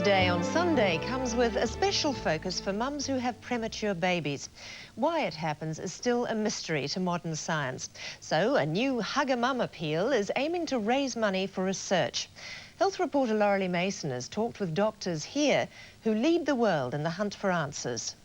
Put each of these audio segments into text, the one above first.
Day on Sunday comes with a special focus for mums who have premature babies. Why it happens is still a mystery to modern science. So a new Hug a Mum appeal is aiming to raise money for research. Health reporter Laurie Mason has talked with doctors here who lead the world in the hunt for answers.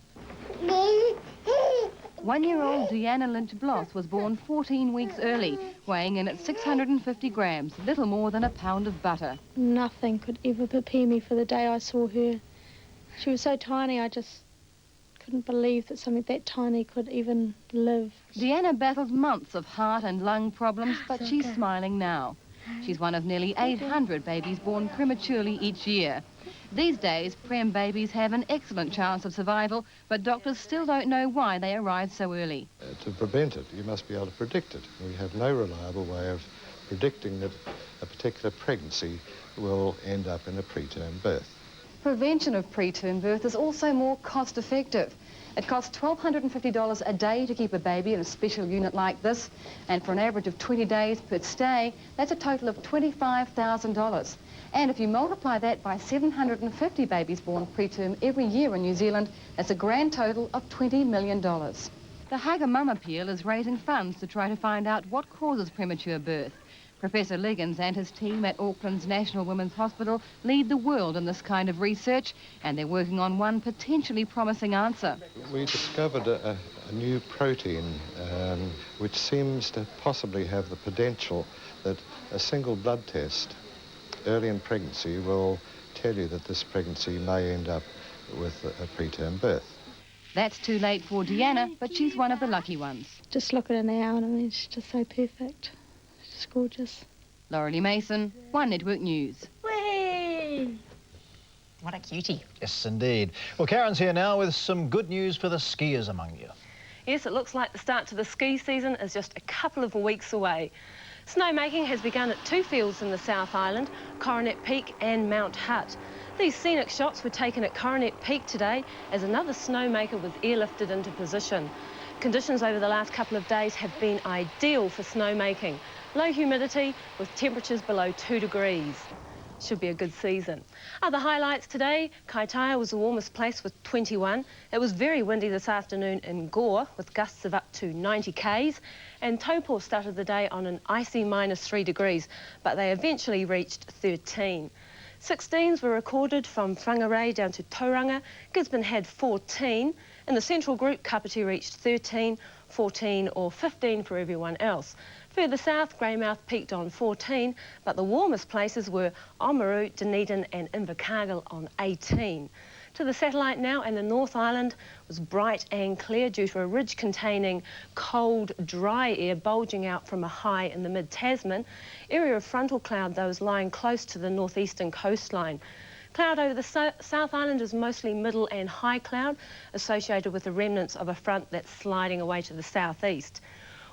1-year-old Deanna Lynch-Bloss was born 14 weeks early, weighing in at 650 grams, little more than a pound of butter. Nothing could ever prepare me for the day I saw her. She was so tiny, I just couldn't believe that something that tiny could even live. Deanna battled months of heart and lung problems, but she's smiling now. She's one of nearly 800 babies born prematurely each year. These days, prem babies have an excellent chance of survival, but doctors still don't know why they arrive so early. To prevent it, you must be able to predict it. We have no reliable way of predicting that a particular pregnancy will end up in a preterm birth. Prevention of preterm birth is also more cost-effective. It costs $1,250 a day to keep a baby in a special unit like this, and for an average of 20 days per stay, that's a total of $25,000. And if you multiply that by 750 babies born preterm every year in New Zealand, that's a grand total of $20 million. The Hug a Mum appeal is raising funds to try to find out what causes premature birth. Professor Liggins and his team at Auckland's National Women's Hospital lead the world in this kind of research, and they're working on one potentially promising answer. We discovered a new protein which seems to possibly have the potential that a single blood test early in pregnancy will tell you that this pregnancy may end up with a preterm birth. That's too late for Deanna, but she's one of the lucky ones. Just look at her now, and I mean, she's just so perfect. She's gorgeous. Laurie Mason, One Network News. Whee! What a cutie. Yes, indeed. Well, Karen's here now with some good news for the skiers among you. Yes, it looks like the start to the ski season is just a couple of weeks away. Snowmaking has begun at two fields in the South Island, Coronet Peak and Mount Hutt. These scenic shots were taken at Coronet Peak today as another snowmaker was airlifted into position. Conditions over the last couple of days have been ideal for snowmaking. Low humidity with temperatures below 2 degrees. Should be a good season. Other highlights today, Kaitaia was the warmest place with 21. It was very windy this afternoon in Gore with gusts of up to 90 k's, and Taupo started the day on an icy -3 degrees, but they eventually reached 13. 16s were recorded from Whangarei down to Tauranga. Gisborne had 14. In the central group, Kapiti reached 13, 14 or 15 for everyone else. Further south, Greymouth peaked on 14, but the warmest places were Oamaru, Dunedin and Invercargill on 18. To the satellite now, and the North Island was bright and clear due to a ridge containing cold, dry air bulging out from a high in the mid-Tasman. Area of frontal cloud, though, is lying close to the northeastern coastline. Cloud over the South Island is mostly middle and high cloud, associated with the remnants of a front that's sliding away to the southeast.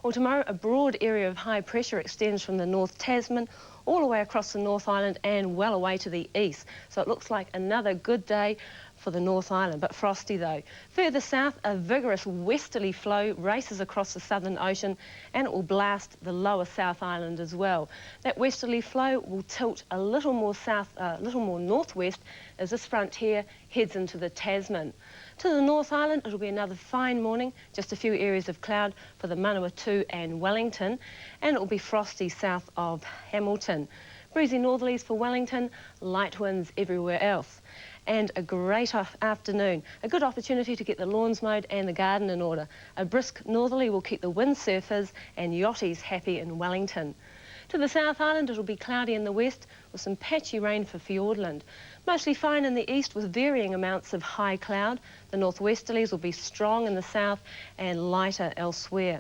Well, tomorrow, a broad area of high pressure extends from the North Tasman all the way across the North Island and well away to the east. So it looks like another good day for the North Island, but frosty though. Further south, a vigorous westerly flow races across the Southern Ocean and it will blast the lower South Island as well. That westerly flow will tilt a little more northwest as this front here heads into the Tasman. To the North Island, it'll be another fine morning, just a few areas of cloud for the Manawatu and Wellington, and it will be frosty south of Hamilton. Breezy northerlies for Wellington, light winds everywhere else. And a great afternoon. A good opportunity to get the lawns mowed and the garden in order. A brisk northerly will keep the windsurfers and yachties happy in Wellington. To the South Island, it'll be cloudy in the west with some patchy rain for Fiordland. Mostly fine in the east with varying amounts of high cloud. The northwesterlies will be strong in the south and lighter elsewhere.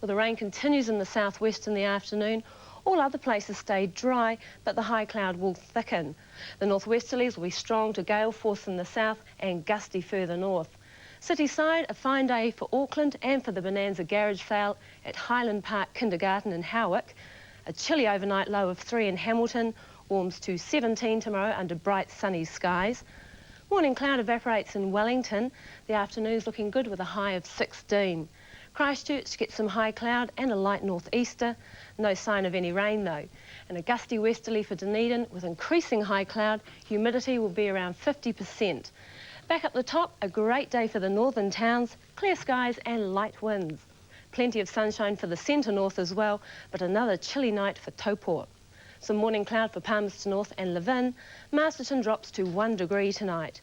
Well, the rain continues in the southwest in the afternoon. All other places stay dry, but the high cloud will thicken. The northwesterlies will be strong to gale force in the south and gusty further north. City side, a fine day for Auckland and for the Bonanza Garage Sale at Highland Park Kindergarten in Howick. A chilly overnight low of 3 in Hamilton, warms to 17 tomorrow under bright sunny skies. Morning cloud evaporates in Wellington. The afternoon's looking good with a high of 16. Christchurch gets some high cloud and a light northeaster. No sign of any rain though. And a gusty westerly for Dunedin with increasing high cloud. Humidity will be around 50%. Back up the top, a great day for the northern towns. Clear skies and light winds. Plenty of sunshine for the centre north as well, but another chilly night for Taupō. Some morning cloud for Palmerston North and Levin. Masterton drops to 1 degree tonight.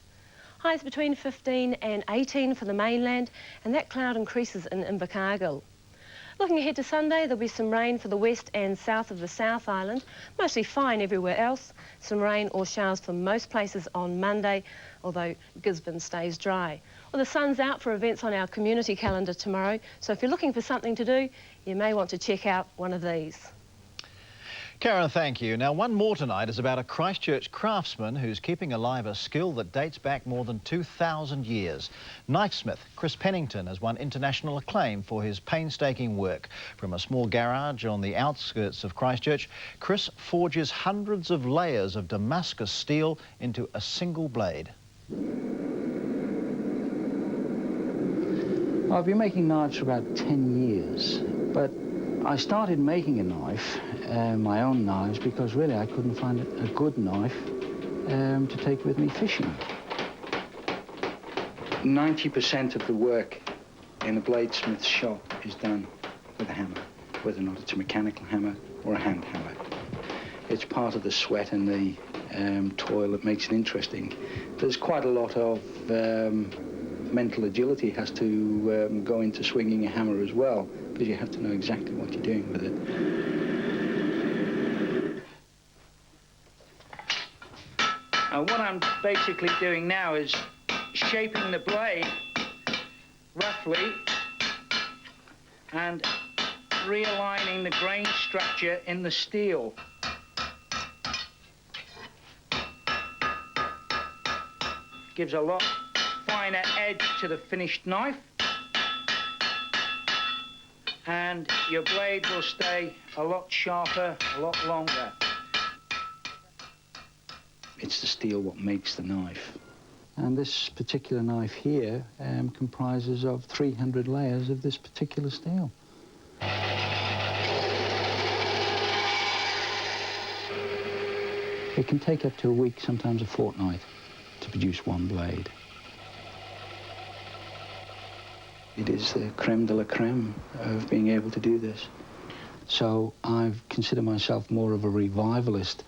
Highs between 15 and 18 for the mainland, and that cloud increases in Invercargill. Looking ahead to Sunday, there'll be some rain for the west and south of the South Island. Mostly fine everywhere else. Some rain or showers for most places on Monday, although Gisborne stays dry. Well, the sun's out for events on our community calendar tomorrow, so if you're looking for something to do, you may want to check out one of these. Karen, thank you. Now, one more tonight is about a Christchurch craftsman who's keeping alive a skill that dates back more than 2,000 years. Knifesmith Chris Pennington has won international acclaim for his painstaking work. From a small garage on the outskirts of Christchurch, Chris forges hundreds of layers of Damascus steel into a single blade. I've been making knives for about 10 years, but I started making a knife, my own knives, because really I couldn't find a good knife to take with me fishing. 90% of the work in a bladesmith's shop is done with a hammer, whether or not it's a mechanical hammer or a hand hammer. It's part of the sweat and the toil that makes it interesting. There's quite a lot of mental agility has to go into swinging a hammer as well, because you have to know exactly what you're doing with it. What I'm basically doing now is shaping the blade roughly and realigning the grain structure in the steel. Gives a lot finer edge to the finished knife, and your blade will stay a lot sharper, a lot longer. It's the steel what makes the knife. And this particular knife here comprises of 300 layers of this particular steel. It can take up to a week, sometimes a fortnight, to produce one blade. It is the creme de la creme of being able to do this. So I consider myself more of a revivalist.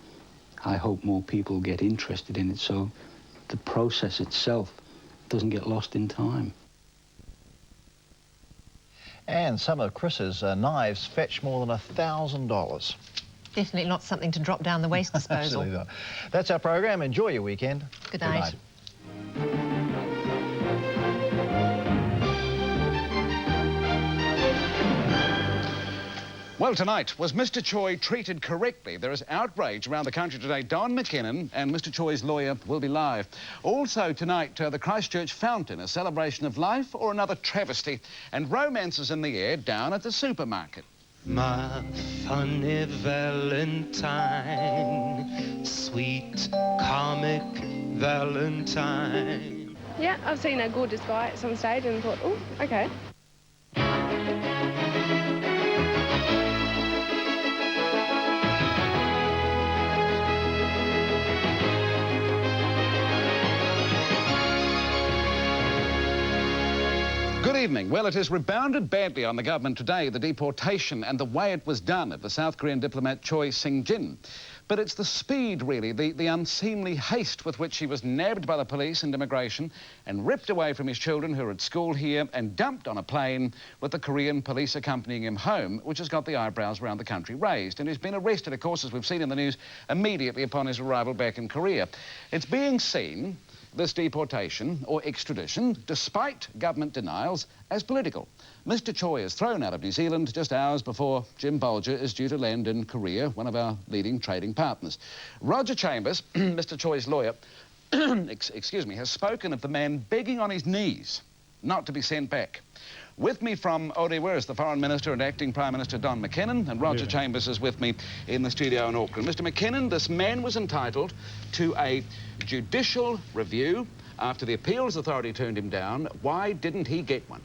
I hope more people get interested in it so the process itself doesn't get lost in time. And some of Chris's knives fetch more than $1,000. Definitely not something to drop down the waste disposal. Absolutely not. That's our program. Enjoy your weekend. Good night. Well, tonight, was Mr Choi treated correctly? There is outrage around the country today. Don McKinnon and Mr Choi's lawyer will be live. Also tonight, the Christchurch Fountain, a celebration of life or another travesty. And romances in the air down at the supermarket. My funny Valentine, sweet comic Valentine. Yeah, I've seen a gorgeous guy at some stage and thought, oh, okay. Good evening. Well, it has rebounded badly on the government today, the deportation and the way it was done of the South Korean diplomat Choi Sing-jin. But it's the speed, really, the unseemly haste with which he was nabbed by the police and immigration and ripped away from his children who are at school here and dumped on a plane with the Korean police accompanying him home, which has got the eyebrows around the country raised. And he's been arrested, of course, as we've seen in the news, immediately upon his arrival back in Korea. It's being seen, this deportation or extradition, despite government denials, as political. Mr Choi is thrown out of New Zealand just hours before Jim Bolger is due to land in Korea, one of our leading trading partners. Roger Chambers, Mr Choi's lawyer, excuse me, has spoken of the man begging on his knees not to be sent back. With me from Orewa is the Foreign Minister and Acting Prime Minister Don McKinnon, and Roger Chambers is with me in the studio in Auckland. Mr McKinnon, this man was entitled to a judicial review after the Appeals Authority turned him down. Why didn't he get one?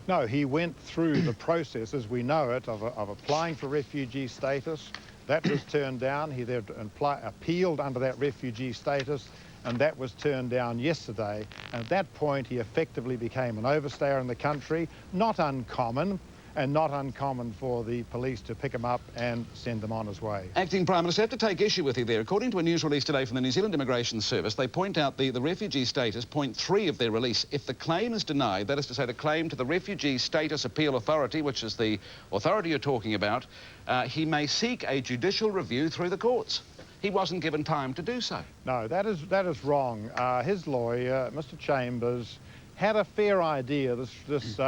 No, he went through the process as we know it of applying for refugee status. That was turned down. He then appealed under that refugee status, and that was turned down yesterday. And at that point, he effectively became an overstayer in the country. Not uncommon, and not uncommon for the police to pick him up and send him on his way. Acting Prime Minister, I have to take issue with you there. According to a news release today from the New Zealand Immigration Service, they point out the refugee status, point 3 of their release. If the claim is denied, that is to say the claim to the Refugee Status Appeal Authority, which is the authority you're talking about, he may seek a judicial review through the courts. He wasn't given time to do so. No, that is wrong. His lawyer, Mr. Chambers, had a fair idea this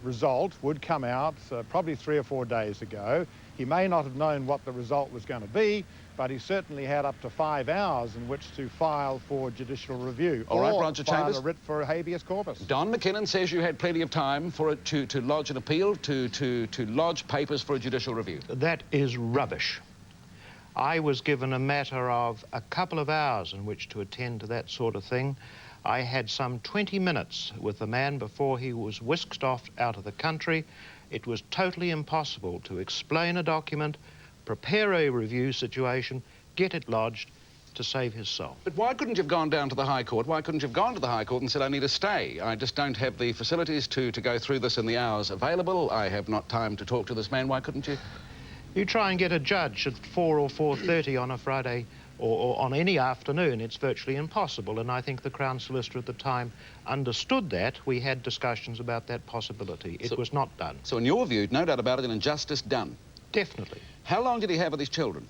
result would come out probably 3 or 4 days ago. He may not have known what the result was going to be, but he certainly had up to 5 hours in which to file for judicial review. All right, Roger Chambers. File a writ for habeas corpus. Don McKinnon says you had plenty of time for it to lodge an appeal, to lodge papers for a judicial review. That is rubbish. I was given a matter of a couple of hours in which to attend to that sort of thing. I had some 20 minutes with the man before he was whisked off out of the country. It was totally impossible to explain a document, prepare a review situation, get it lodged to save his soul. But why couldn't you have gone down to the High Court? Why couldn't you have gone to the High Court and said, I need a stay? I just don't have the facilities to go through this in the hours available. I have not time to talk to this man. Why couldn't you? You try and get a judge at 4 or 4:30 on a Friday or on any afternoon, it's virtually impossible, and I think the Crown Solicitor at the time understood that. We had discussions about that possibility. It was not done. So in your view, no doubt about it, an injustice done? Definitely. How long did he have with his children?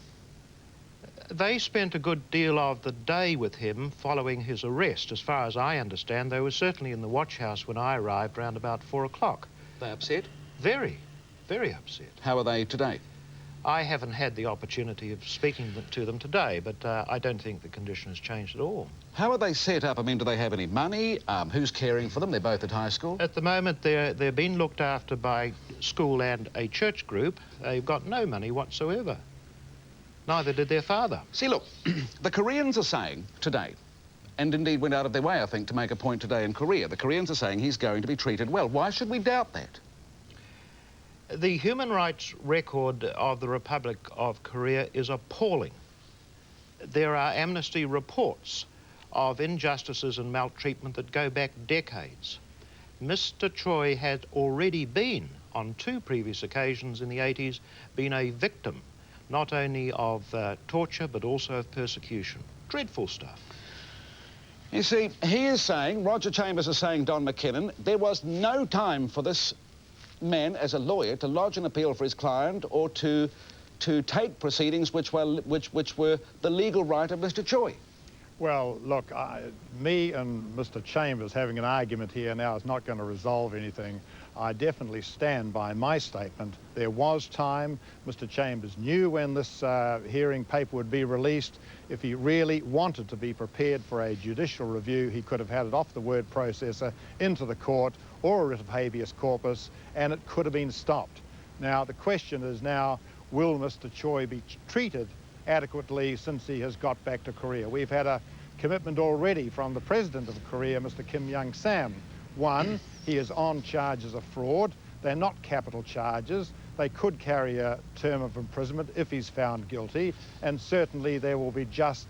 They spent a good deal of the day with him following his arrest. As far as I understand, they were certainly in the watch house when I arrived around about 4 o'clock. They upset? Very, very upset. How are they today? I haven't had the opportunity of speaking to them today, but I don't think the condition has changed at all. How are they set up? I mean, do they have any money? Who's caring for them? They're both at high school. At the moment, they're being looked after by school and a church group. They've got no money whatsoever. Neither did their father. See, look, the Koreans are saying today, and indeed went out of their way, I think, to make a point today in Korea, the Koreans are saying he's going to be treated well. Why should we doubt that? The human rights record of the Republic of Korea is appalling. There are amnesty reports of injustices and maltreatment that go back decades. Mr. Choi had already been, on 2 previous occasions in the 80s, been a victim, not only of torture, but also of persecution. Dreadful stuff. You see, he is saying, Roger Chambers is saying, Don McKinnon, there was no time for this man as a lawyer to lodge an appeal for his client or to take proceedings which were the legal right of Mr. Choi. Well, look, me and Mr. Chambers having an argument here now is not going to resolve anything. I definitely stand by my statement. There was time. Mr. Chambers knew when this hearing paper would be released. If he really wanted to be prepared for a judicial review, he could have had it off the word processor into the court or a writ of habeas corpus, and it could have been stopped. Now, the question is now, will Mr. Choi be treated adequately since he has got back to Korea? We've had a commitment already from the President of Korea, Mr. Kim Young-sam. One, he is on charges of fraud. They're not capital charges. They could carry a term of imprisonment if he's found guilty, and certainly there will be just,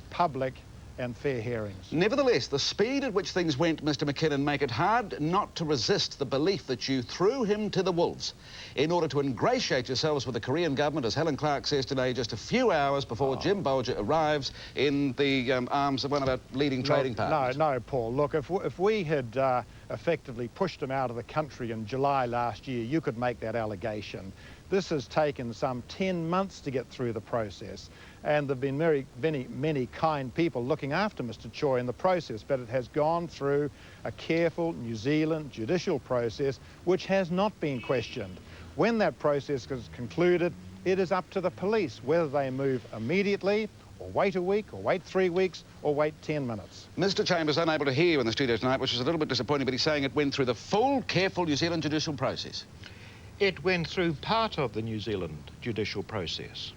public and fair hearings. Nevertheless, the speed at which things went, Mr. McKinnon, make it hard not to resist the belief that you threw him to the wolves in order to ingratiate yourselves with the Korean government, as Helen Clark says today, just a few hours before Jim Bolger arrives in the arms of one of our leading trading partners. No, Paul. Look, if we had effectively pushed him out of the country in July last year, you could make that allegation. This has taken some 10 months to get through the process, and there have been many kind people looking after Mr. Choi in the process, but it has gone through a careful New Zealand judicial process which has not been questioned. When that process is concluded, it is up to the police whether they move immediately or wait a week, or wait 3 weeks, or wait 10 minutes. Mr. Chambers unable to hear you in the studio tonight, which is a little bit disappointing, but he's saying it went through the full, careful New Zealand judicial process. It went through part of the New Zealand judicial process.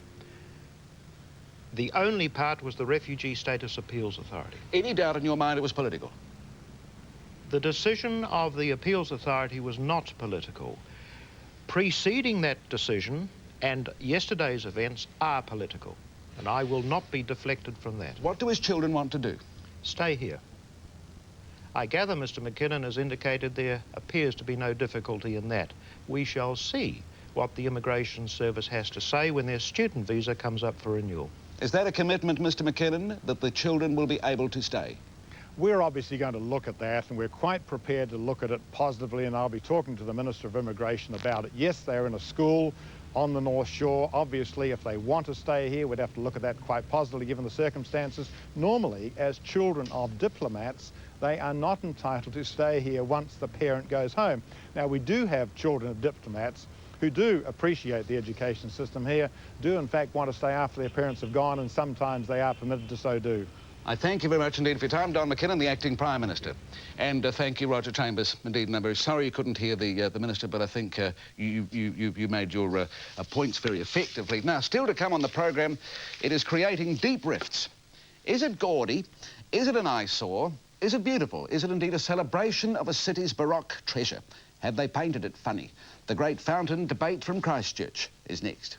The only part was the Refugee Status Appeals Authority. Any doubt in your mind it was political? The decision of the Appeals Authority was not political. Preceding that decision and yesterday's events are political, and I will not be deflected from that. What do his children want to do? Stay here. I gather Mr. McKinnon has indicated there appears to be no difficulty in that. We shall see what the Immigration Service has to say when their student visa comes up for renewal. Is that a commitment, Mr. McKinnon, that the children will be able to stay? We're obviously going to look at that, and we're quite prepared to look at it positively, and I'll be talking to the Minister of Immigration about it. Yes, they're in a school on the North Shore. Obviously, if they want to stay here, we'd have to look at that quite positively given the circumstances. Normally, as children of diplomats, they are not entitled to stay here once the parent goes home. Now, we do have children of diplomats who do appreciate the education system here, do in fact want to stay after their parents have gone, and sometimes they are permitted to so do. I thank you very much indeed for your time, Don McKinnon, the Acting Prime Minister. And thank you, Roger Chambers. Indeed, and I'm very sorry you couldn't hear the Minister, but I think you made your points very effectively. Now, still to come on the programme, it is creating deep rifts. Is it gaudy? Is it an eyesore? Is it beautiful? Is it indeed a celebration of a city's Baroque treasure? Have they painted it funny? The great fountain debate from Christchurch is next.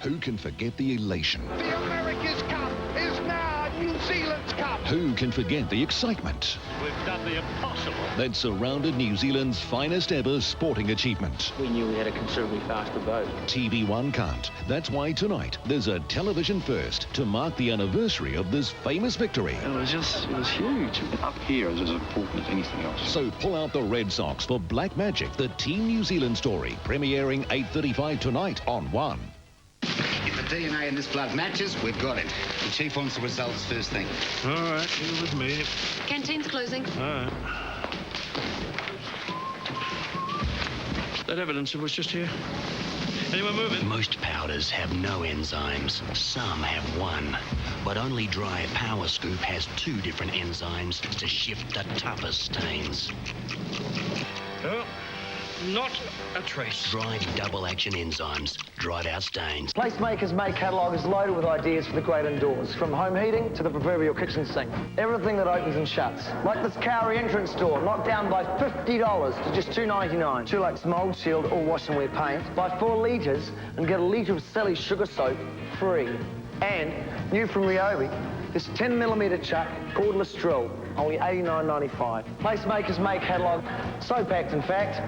Who can forget the elation? The America's Cup is now New Zealand's Cup. Who can forget the excitement? We've done the impossible. That surrounded New Zealand's finest ever sporting achievement. We knew we had a considerably faster boat. TV1 can't. That's why tonight there's a television first to mark the anniversary of this famous victory. It was huge. Up here is as important as anything else. So pull out the Red Sox for Black Magic, the Team New Zealand story, premiering 8:35 tonight on One. If the DNA in this blood matches, we've got it. The Chief wants the results first thing. All right, you're with me. Canteen's closing. All right. That evidence was just here. Anyone moving? Most powders have no enzymes. Some have one. But only Dry Power Scoop has 2 different enzymes to shift the toughest stains. Oh. Not a trace. Dry double-action enzymes. Drive out stains. Placemaker's May catalogue is loaded with ideas for the great indoors, from home heating to the proverbial kitchen sink. Everything that opens and shuts. Like this Cowrie entrance door, knocked down by $50 to just $2.99. Dulux mold shield or wash and wear paint. Buy 4 litres and get a litre of Sally's sugar soap free. And, new from Ryobi, this 10mm chuck cordless drill, only $89.95. Placemaker's May catalogue, so packed in fact,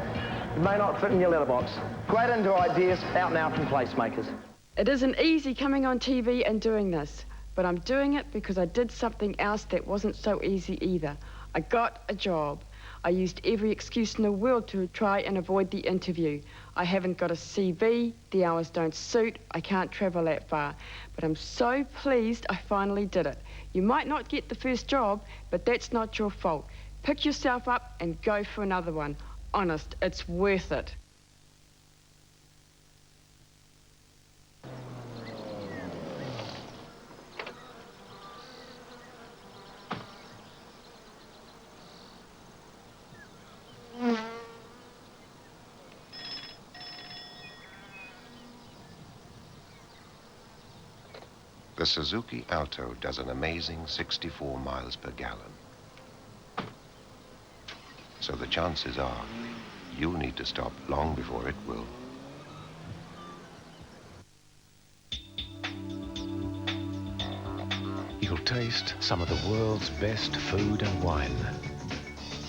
it may not fit in your letterbox. Great indoor ideas out now from Placemakers. It isn't easy coming on TV and doing this, but I'm doing it because I did something else that wasn't so easy either. I got a job. I used every excuse in the world to try and avoid the interview. I haven't got a CV, the hours don't suit, I can't travel that far. But I'm so pleased I finally did it. You might not get the first job, but that's not your fault. Pick yourself up and go for another one. Honest, it's worth it. The Suzuki Alto does an amazing 64 miles per gallon. So the chances are you'll need to stop long before it will. You'll taste some of the world's best food and wine.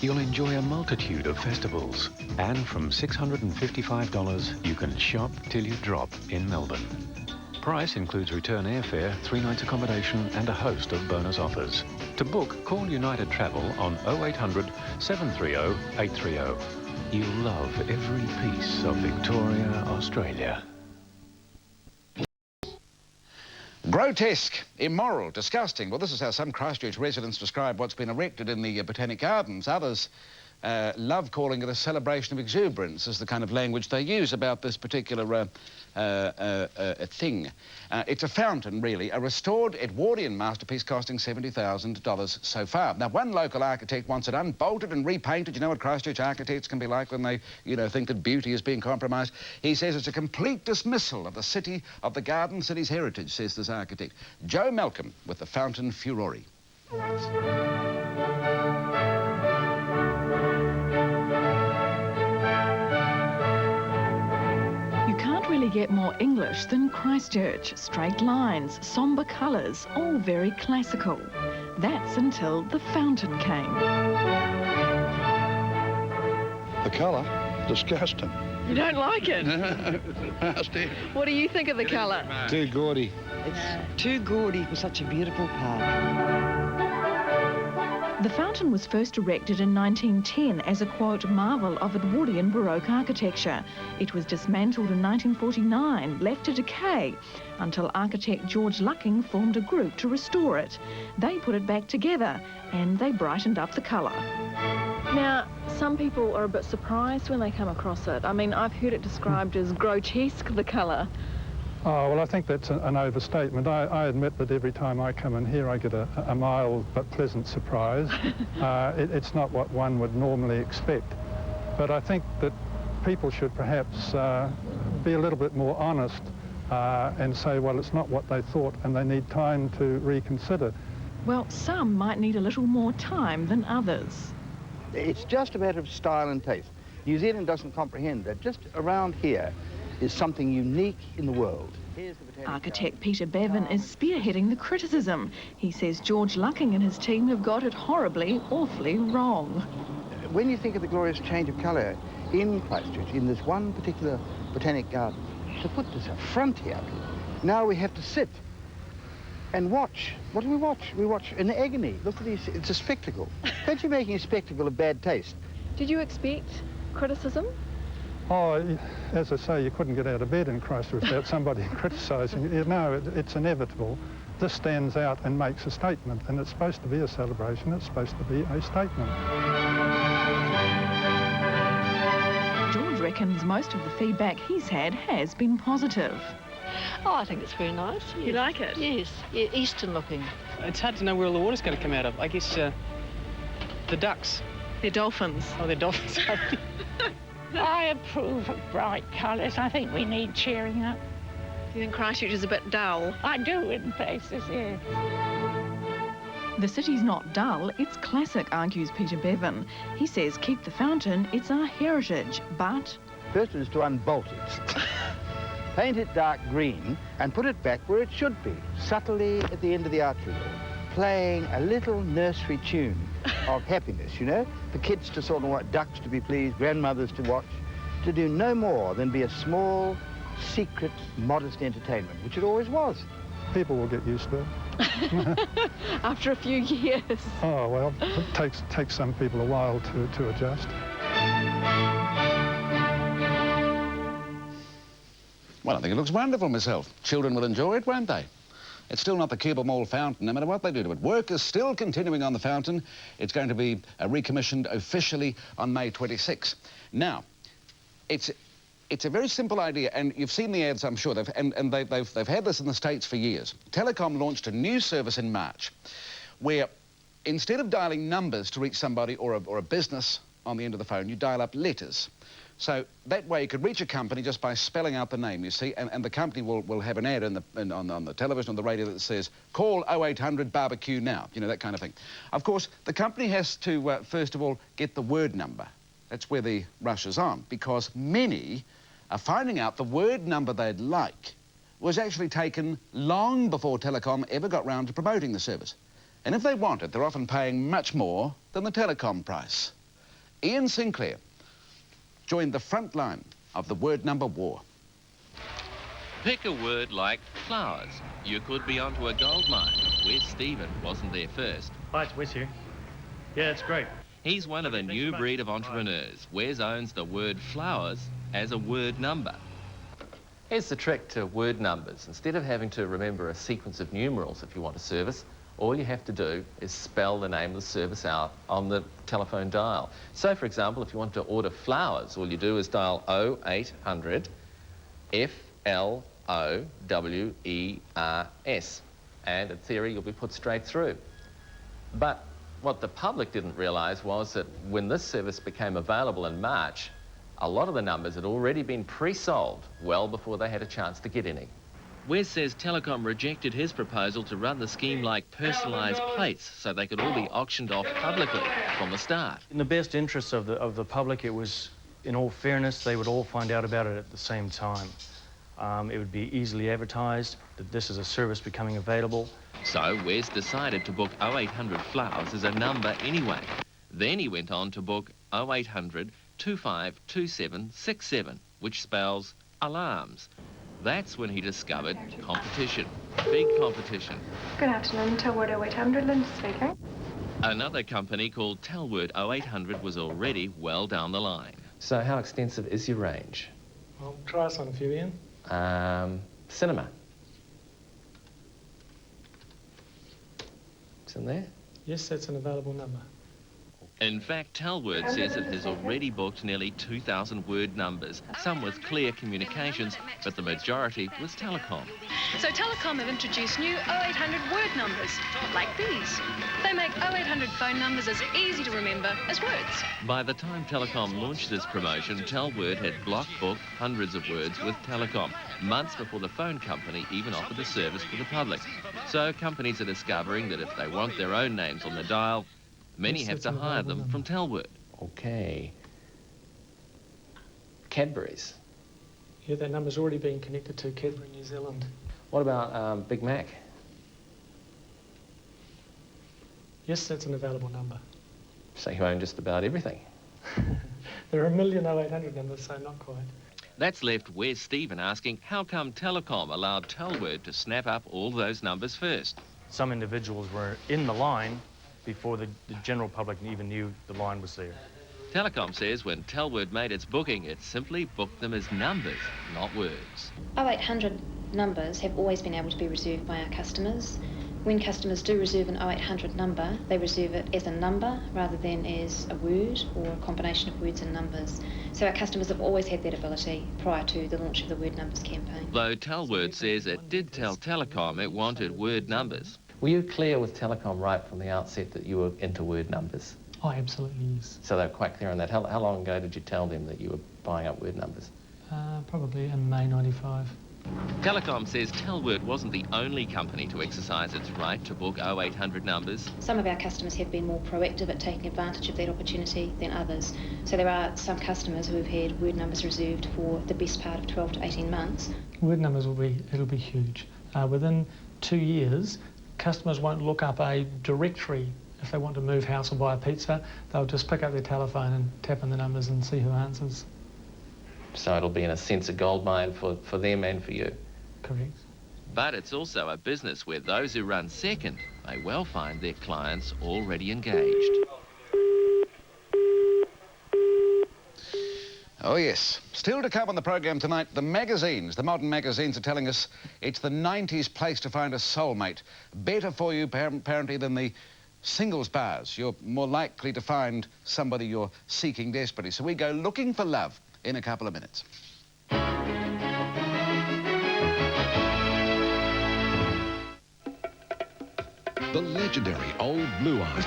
You'll enjoy a multitude of festivals. And from $655, you can shop till you drop in Melbourne. Price includes return airfare, 3 nights accommodation and a host of bonus offers. To book, call United Travel on 0800 730 830. You'll love every piece of Victoria, Australia. Grotesque, immoral, disgusting. Well, this is how some Christchurch residents describe what's been erected in the Botanic Gardens. Others love calling it a celebration of exuberance, is the kind of language they use about this particular thing. It's a fountain, really, a restored Edwardian masterpiece costing $70,000 so far. Now, one local architect wants it unbolted and repainted. You know what Christchurch architects can be like when they, you know, think that beauty is being compromised? He says it's a complete dismissal of the city, of the Garden City's heritage, says this architect. Joe Malcolm with the fountain Furore. Really get more English than Christchurch. Straight lines, sombre colours, all very classical. That's until the fountain came. The colour? Disgusting. You don't like it? Nasty. What do you think of the colour? Too gaudy. It's too gaudy for such a beautiful park. The fountain was first erected in 1910 as a, quote, marvel of Edwardian Baroque architecture. It was dismantled in 1949, left to decay, until architect George Lucking formed a group to restore it. They put it back together, and they brightened up the colour. Now, some people are a bit surprised when they come across it. I mean, I've heard it described as grotesque, the colour. Oh, well, I think that's an overstatement. I admit that every time I come in here, I get a mild but pleasant surprise. It's not what one would normally expect. But I think that people should perhaps be a little bit more honest and say, well, it's not what they thought, and they need time to reconsider. Well, some might need a little more time than others. It's just a matter of style and taste. New Zealand doesn't comprehend that just around here is something unique in the world. Architect Peter Bevan is spearheading the criticism. He says George Lucking and his team have got it horribly, awfully wrong. When you think of the glorious change of colour in Christchurch, in this one particular botanic garden, to put this up front here, now we have to sit and watch. What do we watch? We watch an agony. Look at these, it's a spectacle. Can't you making a spectacle of bad taste? Did you expect criticism? Oh, as I say, you couldn't get out of bed in Christchurch without somebody criticising. You know, it's inevitable. This stands out and makes a statement, and it's supposed to be a celebration. It's supposed to be a statement. George reckons most of the feedback he's had has been positive. Oh, I think it's very nice. Yes. You like it? Yes, yeah, Eastern looking. It's hard to know where all the water's going to come out of. I guess the ducks. They're dolphins. Oh, they're dolphins. I approve of bright colours. I think we need cheering up. Do you think Christchurch is a bit dull? I do in places, yes. The city's not dull, it's classic, argues Peter Bevan. He says keep the fountain, it's our heritage, but... First is to unbolt it. Paint it dark green and put it back where it should be, subtly at the end of the archery door, playing a little nursery tune of happiness, you know? For kids to sort of want ducks to be pleased, grandmothers to watch, to do no more than be a small, secret, modest entertainment, which it always was. People will get used to it. After a few years. Oh, well, it takes some people a while to adjust. Well, I think it looks wonderful myself. Children will enjoy it, won't they? It's still not the Cuba Mall fountain, no matter what they do to it. Work is still continuing on the fountain. It's going to be recommissioned officially on May 26. Now, it's a very simple idea, and you've seen the ads, I'm sure. They've had this in the States for years. Telecom launched a new service in March where instead of dialing numbers to reach somebody or a business on the end of the phone, you dial up letters. So that way you could reach a company just by spelling out the name, you see, and the company will have an ad on the television, on the radio that says, call 0800 barbecue now, you know, that kind of thing. Of course, the company has to, first of all, get the word number. That's where the rush is on, because many are finding out the word number they'd like was actually taken long before Telecom ever got round to promoting the service. And if they want it, they're often paying much more than the Telecom price. Ian Sinclair joined the front line of the word number war. Pick a word like flowers. You could be onto a gold mine. Where's Stephen? Wasn't there first. Hi, it's Wes here. Yeah, it's great. He's one of a new breed of entrepreneurs. Wes owns the word flowers as a word number. Here's the trick to word numbers. Instead of having to remember a sequence of numerals if you want a service, all you have to do is spell the name of the service out on the telephone dial. So, for example, if you want to order flowers, all you do is dial 0800 FLOWERS, and in theory you'll be put straight through. But what the public didn't realise was that when this service became available in March, a lot of the numbers had already been pre-sold well before they had a chance to get any. Wes says Telecom rejected his proposal to run the scheme like personalised plates so they could all be auctioned off publicly from the start. In the best interests of the public, it was, in all fairness, they would all find out about it at the same time. It would be easily advertised that this is a service becoming available. So Wes decided to book 0800 flowers as a number anyway. Then he went on to book 0800 252767, which spells alarms. That's when he discovered competition, big competition. Good afternoon, Telword 0800, Linda speaking. Another company called Telword 0800 was already well down the line. So how extensive is your range? Well, try us on a few, Ian. Cinema. It's in there? Yes, that's an available number. In fact, Telword says it has already booked nearly 2,000 word numbers, some with clear communications, but the majority was Telecom. So Telecom have introduced new 0800 word numbers, like these. They make 0800 phone numbers as easy to remember as words. By the time Telecom launched this promotion, Telword had block booked hundreds of words with Telecom, months before the phone company even offered the service to the public. So companies are discovering that if they want their own names on the dial, many have to hire them from Telword. Okay. Cadbury's. Yeah, that number's already been connected to Cadbury, New Zealand. What about Big Mac? Yes, that's an available number. So you own just about everything. There are a million 0800 numbers, so not quite. That's left Wes Stephen asking how come Telecom allowed Telword to snap up all those numbers first? Some individuals were in the line before the general public even knew the line was there. Telecom says when Telword made its booking, it simply booked them as numbers, not words. 0800 numbers have always been able to be reserved by our customers. When customers do reserve an 0800 number, they reserve it as a number rather than as a word or a combination of words and numbers. So our customers have always had that ability prior to the launch of the Word Numbers campaign. Though Telword says it did tell Telecom it wanted word numbers. Were you clear with Telecom right from the outset that you were into word numbers? Oh, absolutely, yes. So they were quite clear on that. How long ago did you tell them that you were buying up word numbers? Probably in May '95. Telecom says Telword wasn't the only company to exercise its right to book 0800 numbers. Some of our customers have been more proactive at taking advantage of that opportunity than others. So there are some customers who have had word numbers reserved for the best part of 12 to 18 months. Word numbers it'll be huge. Within 2 years, customers won't look up a directory if they want to move house or buy a pizza. They'll just pick up their telephone and tap in the numbers and see who answers. So it'll be, in a sense, a goldmine for them and for you. Correct. But it's also a business where those who run second may well find their clients already engaged. Oh, yes. Still to come on the programme tonight, the magazines, the modern magazines are telling us it's the 90s place to find a soulmate. Better for you, apparently, than the singles bars. You're more likely to find somebody you're seeking desperately. So we go looking for love in a couple of minutes. The legendary Old Blue Eyes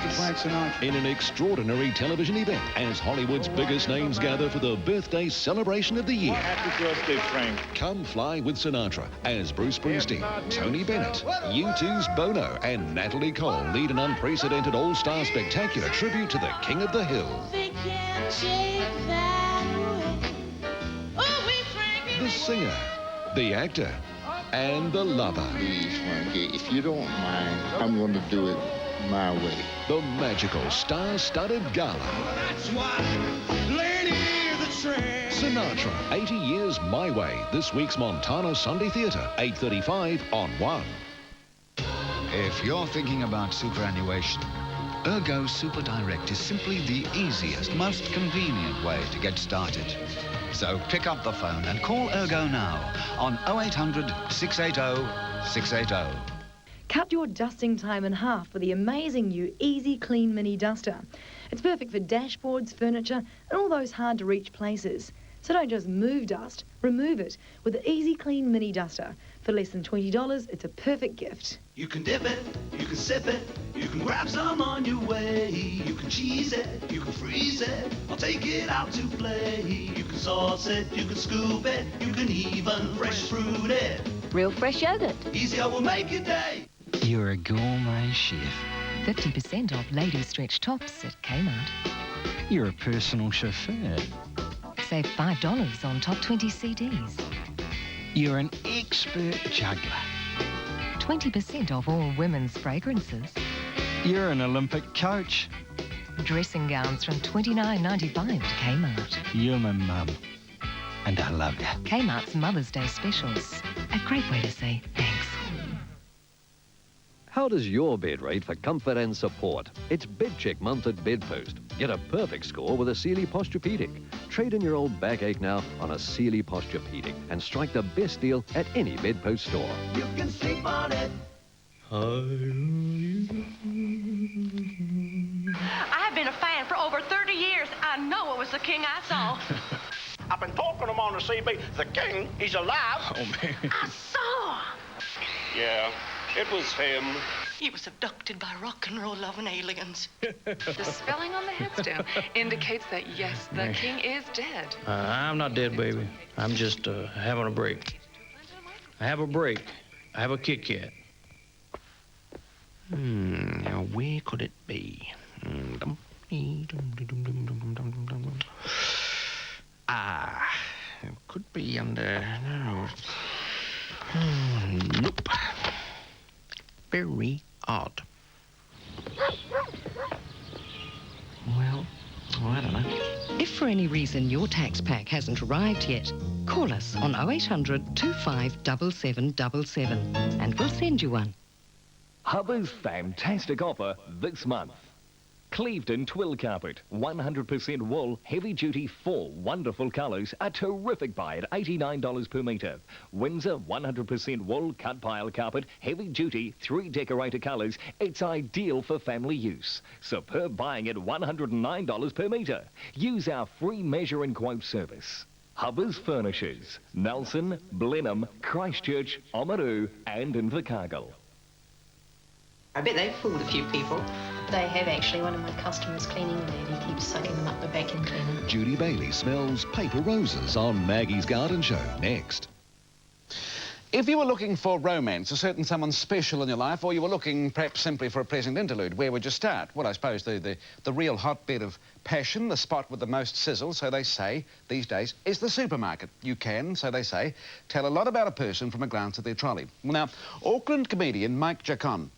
in an extraordinary television event as Hollywood's biggest names gather for the birthday celebration of the year. Happy birthday, Frank. Come Fly with Sinatra as Bruce Springsteen, Tony Bennett, U2's Bono and Natalie Cole lead an unprecedented all-star spectacular tribute to the King of the Hill. The singer, the actor, and the lover. Please, Frankie, if you don't mind, I'm going to do it my way. The magical star-studded gala. That's why, lady, the train. Sinatra, 80 Years My Way. This week's Montana Sunday Theatre, 8:35 on 1. If you're thinking about superannuation, Ergo Super Direct is simply the easiest, most convenient way to get started. So pick up the phone and call Ergo now on 0800 680 680. Cut your dusting time in half with the amazing new Easy Clean Mini Duster. It's perfect for dashboards, furniture and all those hard-to-reach places. So don't just move dust, remove it with the Easy Clean Mini Duster. For less than $20, it's a perfect gift. You can dip it, you can sip it, you can grab some on your way. You can cheese it, you can freeze it, or take it out to play. You can sauce it, you can scoop it, you can even fresh fruit it. Real fresh yogurt. Easier will make your day. You're a gourmet chef. 50% off ladies' stretch tops at Kmart. You're a personal chauffeur. Save $5 on top 20 CDs. You're an expert juggler. 20% off all women's fragrances. You're an Olympic coach. Dressing gowns from $29.95 at Kmart. You're my mum, and I love you. Kmart's Mother's Day specials. A great way to say thanks. How does your bed rate for comfort and support? It's Bed Check month at Bedpost. Get a perfect score with a Sealy Posturepedic. Trade in your old backache now on a Sealy Posturepedic and strike the best deal at any Bedpost store. You can sleep on it. I have been a fan for over 30 years. I know it was the king I saw. I've been talking to him on the CB. The king, he's alive. Oh, man. I saw. Yeah, it was him. He was abducted by rock and roll loving aliens. The spelling on the headstone indicates that, yes, the king is dead. I'm not dead, baby. I'm just having a break. I have a break. I have a Kit Kat. Now, where could it be? It could be under... No. Nope. Very odd. Well, I don't know. If for any reason your tax pack hasn't arrived yet, call us on 0800 257777 and we'll send you one. Hubbard's fantastic offer this month. Clevedon twill carpet, 100% wool, heavy duty, 4 wonderful colours, a terrific buy at $89 per metre. Windsor, 100% wool, cut pile carpet, heavy duty, 3 decorator colours. It's ideal for family use. Superb buying at $109 per metre. Use our free measure and quote service. Hubbard's Furnishers, Nelson, Blenheim, Christchurch, Oamaru and Invercargill. I bet they've fooled a few people. They have actually. One of my customers cleaning and he keeps sucking them up the vacuum cleaner. Judy Bailey smells paper roses on Maggie's Garden Show next. If you were looking for romance, a certain someone special in your life, or you were looking perhaps simply for a pleasant interlude, where would you start? Well, I suppose the real hotbed of passion, the spot with the most sizzle, so they say, these days, is the supermarket. You can, so they say, tell a lot about a person from a glance at their trolley. Well, now, Auckland comedian Mike Jacon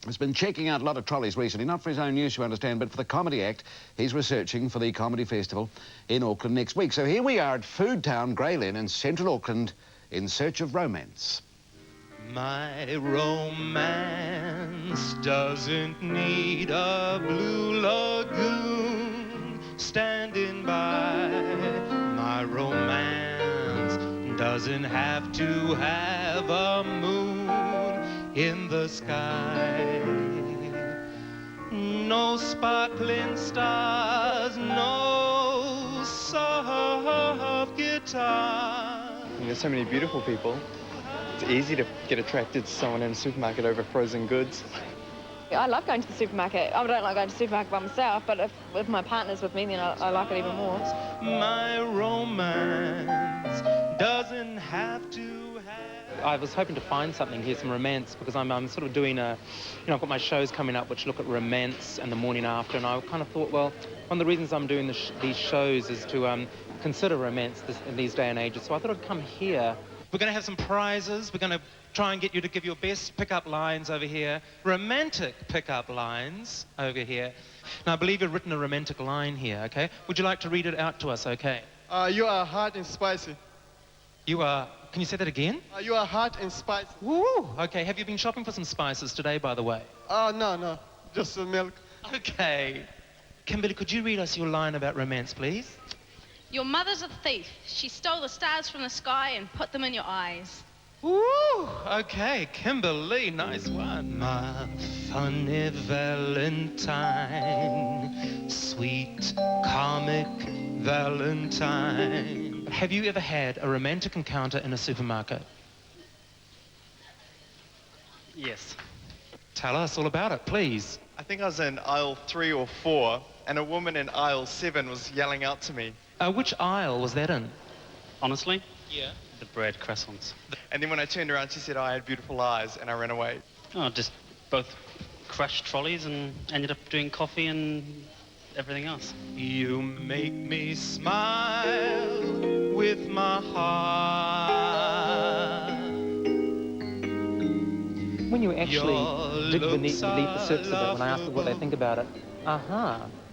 has been checking out a lot of trolleys recently, not for his own use, you understand, but for the Comedy Act. He's researching for the Comedy Festival in Auckland next week. So here we are at Food Town, Grey Lynn in central Auckland in search of romance. My romance doesn't need a blue lagoon standing by. My romance doesn't have to have a moon in the sky. No sparkling stars, no soft guitar. There's so many beautiful people. It's easy to get attracted to someone in a supermarket over frozen goods. I love going to the supermarket. I don't like going to the supermarket by myself, but if my partner's with me, then I like it even more. My romance doesn't have to I was hoping to find something here, some romance, because I'm sort of doing I've got my shows coming up which look at romance and the morning after, and I kind of thought, well, one of the reasons I'm doing these shows is to consider romance in these day and ages, so I thought I'd come here. We're going to have some prizes. We're going to try and get you to give your best pickup lines over here. Romantic pickup lines over here. Now, I believe you've written a romantic line here, okay? Would you like to read it out to us, okay? You are hot and spicy. You are... Can you say that again? You are hot and spicy. Woo! Okay, have you been shopping for some spices today, by the way? No. Just the milk. Okay. Kimberly, could you read us your line about romance, please? Your mother's a thief. She stole the stars from the sky and put them in your eyes. Woo! Okay, Kimberly, nice one. My funny Valentine, sweet comic Valentine. Have you ever had a romantic encounter in a supermarket? Yes. Tell us all about it, please. I think I was in aisle 3 or 4, and a woman in aisle 7 was yelling out to me. Which aisle was that in? Honestly? Yeah. The bread croissants. And then when I turned around, she said, I had beautiful eyes, and I ran away. Oh, just both crashed trolleys and ended up doing coffee and everything else. You make me smile with my heart. When you actually dig beneath the surface of it, when I ask them what they think about it,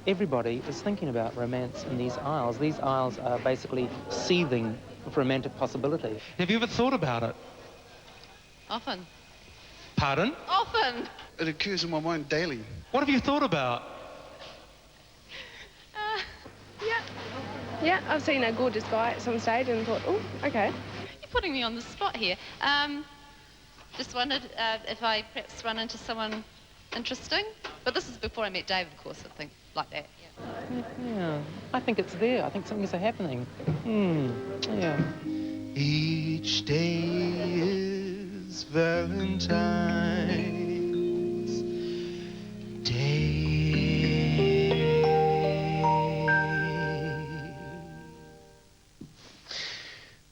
everybody is thinking about romance in these aisles. These aisles are basically seething with romantic possibility. Have you ever thought about it? Often. Pardon? Often. It occurs in my mind daily. What have you thought about? Yeah, I've seen a gorgeous guy at some stage and thought, oh, okay. You're putting me on the spot here. Just wondered if I perhaps run into someone interesting. But this is before I met David, of course, I think, like that. Yeah, I think it's there. I think something's happening. Yeah. Each day is Valentine's Day.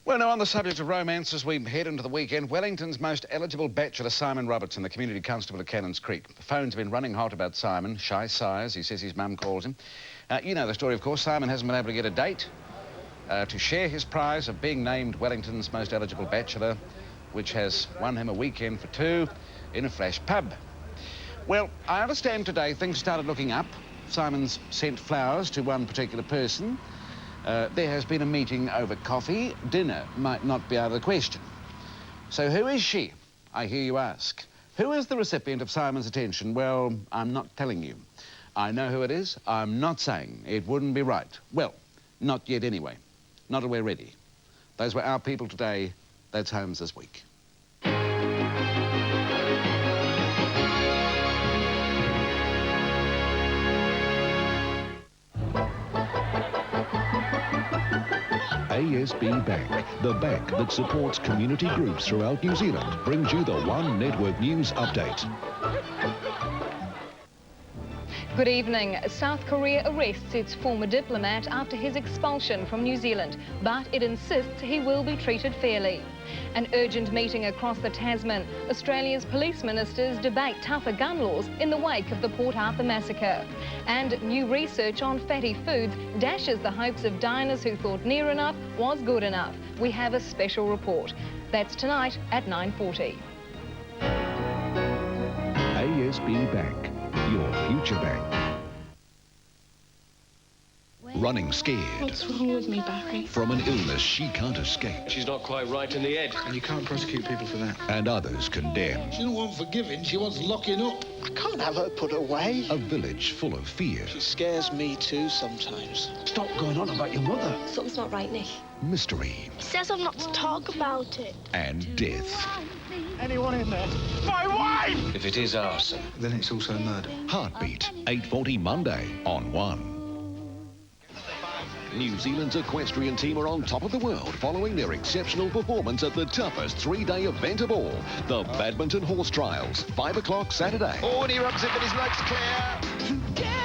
Well, now, on the subject of romance, as we head into the weekend, Wellington's most eligible bachelor, Simon Robertson, the community constable at Cannons Creek. The phone's been running hot about Simon, shy as he says his mum calls him. You know the story, of course. Simon hasn't been able to get a date to share his prize of being named Wellington's most eligible bachelor, which has won him a weekend for 2 in a flash pub. Well, I understand today things started looking up. Simon's sent flowers to one particular person. There has been a meeting over coffee. Dinner might not be out of the question. So who is she, I hear you ask? Who is the recipient of Simon's attention? Well, I'm not telling you. I know who it is. I'm not saying. It wouldn't be right. Well, not yet anyway. Not till we're ready. Those were our people today. That's Holmes this week. ASB Bank, the bank that supports community groups throughout New Zealand, brings you the One Network News Update. Good evening. South Korea arrests its former diplomat after his expulsion from New Zealand, but it insists he will be treated fairly. An urgent meeting across the Tasman. Australia's police ministers debate tougher gun laws in the wake of the Port Arthur massacre. And new research on fatty foods dashes the hopes of diners who thought near enough was good enough. We have a special report. That's tonight at 9:40. ASB Bank, your future bank. Running scared. What's wrong with me, Barry? From an illness she can't escape. She's not quite right in the head. And you can't prosecute people for that. And others condemned. She don't want forgiving, she wants locking up. I can't have her put away. A village full of fear. She scares me too sometimes. Stop going on about your mother. Something's not right, Nick. Mystery. He says I'm not to talk about it. And death. Anyone in there? My wife! If it is arson, then it's also murder. Heartbeat, 8:40 Monday on One. New Zealand's equestrian team are on top of the world following their exceptional performance at the toughest 3-day event of all, the Badminton Horse Trials, 5 o'clock Saturday. Oh, and he rubs it, but his leg's clear.